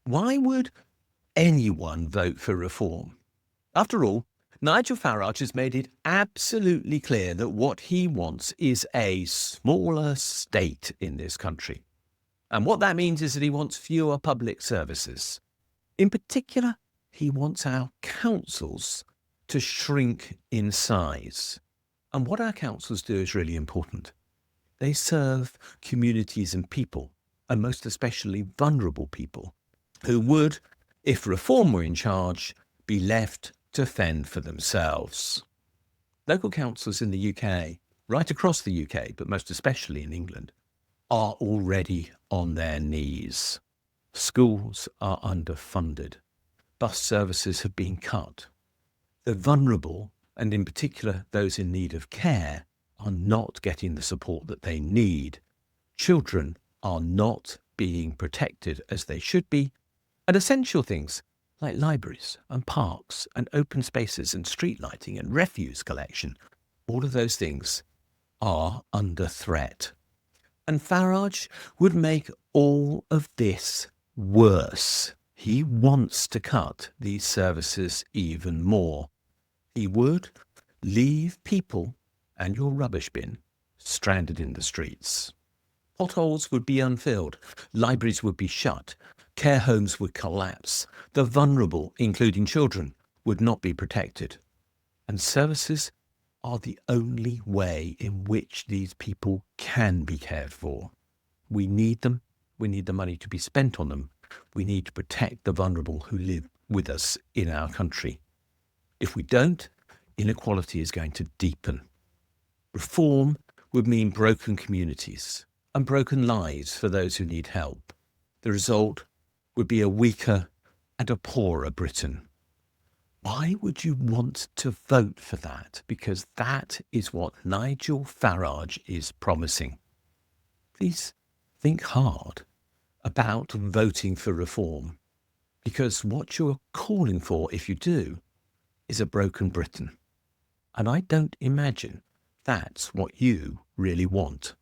Why would anyone vote for reform? After all, Nigel Farage has made it absolutely clear that what he wants is a smaller state in this country. And what that means is that he wants fewer public services. In particular, he wants our councils to shrink in size. And what our councils do is really important. They serve communities and people, and most especially vulnerable people, who would, if reform were in charge, be left to fend for themselves. Local councils in the UK, right across the UK, but most especially in England, are already on their knees. Schools are underfunded. Bus services have been cut. The vulnerable, and in particular those in need of care, are not getting the support that they need. Children are not being protected as they should be, and essential things like libraries and parks and open spaces and street lighting and refuse collection, all of those things are under threat. And Farage would make all of this worse. He wants to cut these services even more. He would leave people and your rubbish bin stranded in the streets. Potholes would be unfilled, libraries would be shut, care homes would collapse, the vulnerable, including children, would not be protected. And services are the only way in which these people can be cared for. We need them. We need the money to be spent on them. We need to protect the vulnerable who live with us in our country. If we don't, inequality is going to deepen. Reform would mean broken communities and broken lives for those who need help. The result would be a weaker and a poorer Britain. Why would you want to vote for that? Because that is what Nigel Farage is promising. Please think hard about voting for reform, because what you're calling for, if you do, is a broken Britain. And I don't imagine that's what you really want.